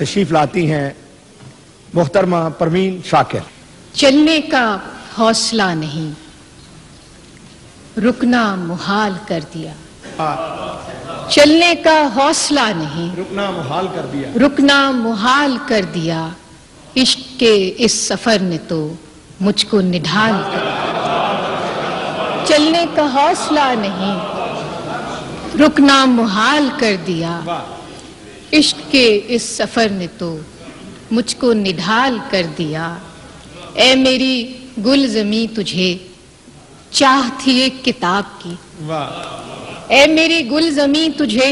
تشریف لاتی ہیں محترمہ پروین شاکر۔ چلنے کا حوصلہ نہیں، رکنا محال کر دیا۔ چلنے کا حوصلہ نہیں، رکنا محال کر دیا۔ رکنا محال کر دیا۔ عشق کے اس سفر نے تو مجھ کو نڈھال کر دیا۔ چلنے کا حوصلہ نہیں، رکنا محال کر دیا۔ عشق کے اس سفر نے تو مجھ کو نڈھال کر دیا۔ اے میری گل زمیں تجھے چاہ تھی ایک کتاب کی، اے میری گل زمیں تجھے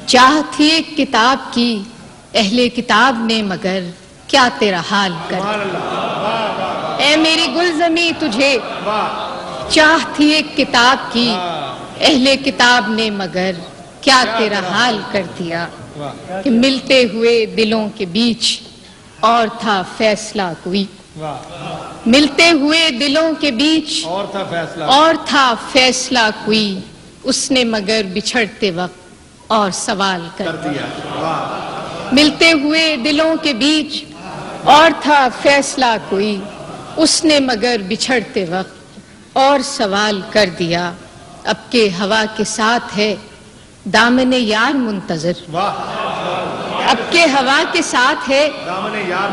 چاہ تھی ایک کتاب کی، اہل کتاب نے مگر کیا تیرا حال کر دیا۔ اے میری گل زمیں تجھے چاہ تھی ایک کتاب کی، اہل کتاب نے مگر کیا تیرا حال کر دیا۔ کہ ملتے ہوئے دلوں کے بیچ اور تھا فیصلہ کوئی، ملتے ہوئے دلوں کے بیچ اور تھا فیصلہ کوئی، اس نے مگر بچھڑتے وقت اور سوال کر دیا۔ ملتے ہوئے دلوں کے بیچ اور تھا فیصلہ کوئی، اس نے مگر بچھڑتے وقت اور سوال کر دیا۔ اب کے ہوا کے ساتھ ہے دامن یار منتظر، اب کے ہوا کے ساتھ ہے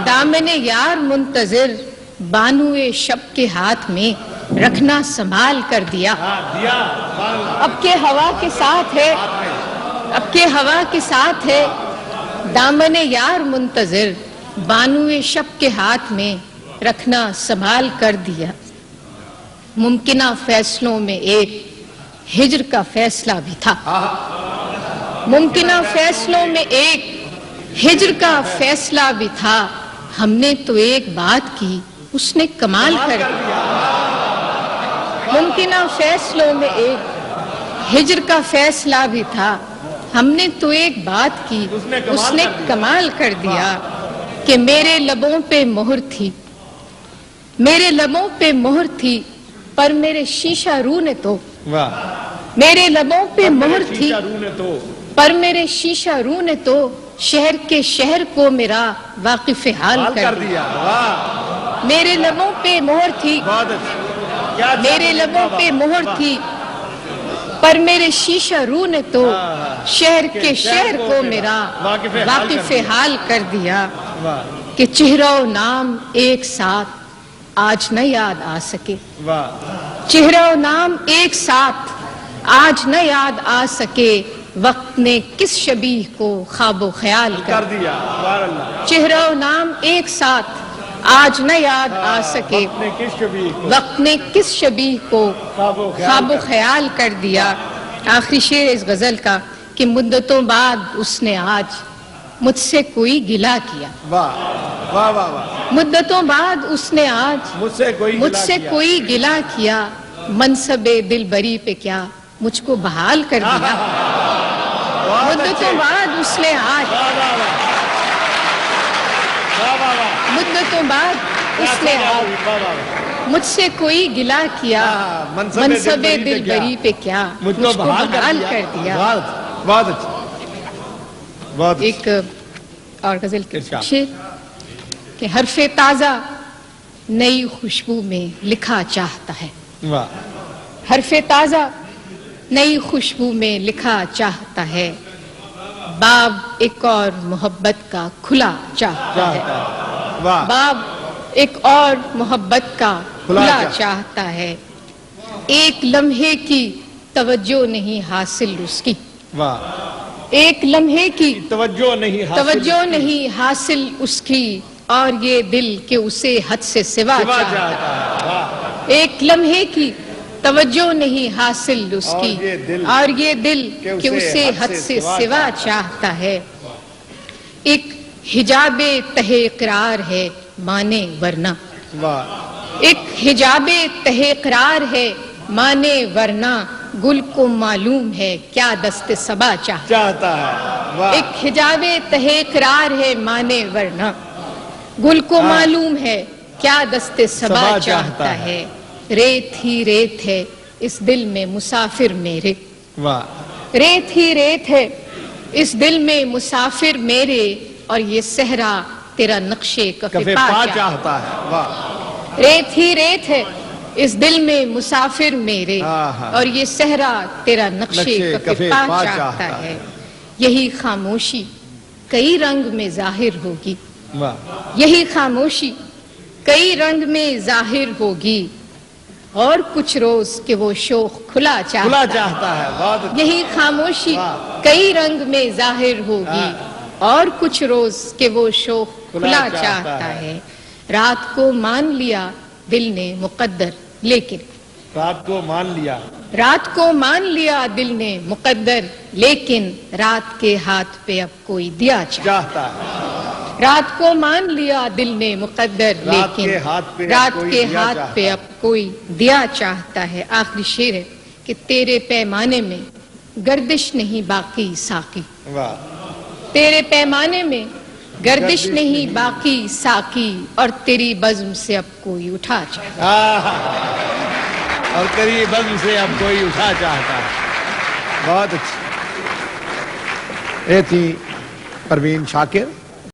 دامن یار منتظر، بانوئے شب کے ہاتھ میں رکھنا سنبھال کر دیا۔ اب کے ہوا کے ساتھ ہے، اب کے ہوا کے ساتھ ہے دامن یار منتظر، بانوئے شب کے ہاتھ میں رکھنا سنبھال کر دیا۔ ممکنہ فیصلوں میں ایک ہجر کا فیصلہ بھی تھا، ممکنہ فیصلوں میں ایک ہجر کا فیصلہ بھی تھا، ہم نے تو ایک بات کی اس نے کمال کر دیا۔ ممکنہ فیصلوں میں ایک ہجر کا فیصلہ بھی تھا، ہم نے تو ایک بات کی اس نے کمال کر دیا۔ کہ میرے لبوں پہ مہر تھی، میرے لبوں پہ مہر تھی، پر میرے شیشہ رو نے تو، میرے لبوں پہ مہر تھی پر میرے شیشہ رو نے تو شہر کے شہر کو میرا واقف حال کر دیا۔ میرے لبوں پہ مہر تھی، میرے لبوں پہ مہر تھی، پر میرے شیشہ رو نے تو شہر کے شہر کو میرا واقف حال کر دیا۔ کہ چہرہ و نام ایک ساتھ آج نہ یاد آ سکے، چہرہ و نام ایک ساتھ آج نہ یاد آ سکے، وقت نے کس شبیہ کو خواب و خیال کر دیا۔ چہرہ و نام ایک ساتھ آج نہ یاد آ سکے، وقت نے کس شبیہ کو خواب و خیال کر دیا۔ آخری شعر اس غزل کا کہ مدتوں بعد اس نے آج مجھ سے کوئی گلہ کیا، مدتوں بعد اس نے آج مجھ سے کوئی گلہ کیا، منصب دلبری پہ کیا مجھ کو بحال کر دیا۔ مدتوں بعد اس نے آج مدتوں بعد اس نے آج مجھ سے کوئی گلہ کیا، منصب دلبری پہ کیا مجھ کو بحال کر دیا۔ ایک اور غزل کے شعر کہ حرف تازہ نئی خوشبو میں لکھا چاہتا ہے، حرف تازہ نئی خوشبو میں لکھا چاہتا ہے، باب ایک اور محبت کا کھلا چاہتا ہے، باب ایک اور محبت کا کھلا چاہتا ہے، ایک لمحے کی توجہ نہیں حاصل اس کی، ایک لمحے کی توجہ نہیں حاصل اس کی، اور یہ دل کہ اسے حد سے سوا چاہتا ہے، ایک لمحے کی توجہ نہیں حاصل اس کی، اور یہ دل کہ اسے حد سے سوا چاہتا ہے، ایک حجاب تہ اقرار ہے مانے ورنہ، ایک حجاب تہ اقرار ہے مانے ورنہ، گل کو معلوم ہے کیا دست صبا چاہتا ہے، ایک حجاب تہ اقرار ہے مانے ورنہ، گل کو معلوم ہے کیا دست صبا چاہتا ہے، ریت ہی ریت ہے اس دل میں مسافر میرے، ریت ہی ریت ہے اس دل میں مسافر میرے، اور یہ صحرا تیرا نقشے کفے کفے پا پا چاہتا ہے. واہ. ریت ہی ریت ہے اس دل میں مسافر میرے، آہا. اور یہ صحرا تیرا نقشے نقشے کفے کفے پا پا چاہتا چاہتا ہے. یہی خاموشی کئی رنگ میں ظاہر ہوگی، واہ. یہی خاموشی کئی رنگ میں ظاہر ہوگی، اور کچھ روز کہ وہ شوق کھلا کھلا چاہتا ہے. چاہتا ہے. بہت اچھا. یہی خاموشی واہ. کئی رنگ میں ظاہر ہوگی، اور کچھ روز کہ وہ شوق کھلا چاہتا چاہتا ہے. ہے. رات کو مان لیا دل نے مقدر، لیکن رات کو مان لیا. رات کو مان لیا دل نے مقدر، لیکن رات کے ہاتھ پہ اب کوئی دیا چاہتا چاہتا ہے. ہے. رات کو مان لیا دل نے مقدر، رات لیکن کے ہاتھ پہ اب رات کوئی کے دیا ہاتھ چاہتا پہ ہے. اب کوئی دیا چاہتا ہے. آخری شعر ہے کہ تیرے پیمانے میں گردش نہیں باقی ساقی، واہ. تیرے پیمانے میں گردش گردش نہیں نہیں باقی ساقی، اور تیری بزم سے اب کوئی اٹھا چاہتا آہا. اور تیری بزم سے اب کوئی اٹھا چاہتا ہے. بہت اچھی. یہ تھی پروین شاکر.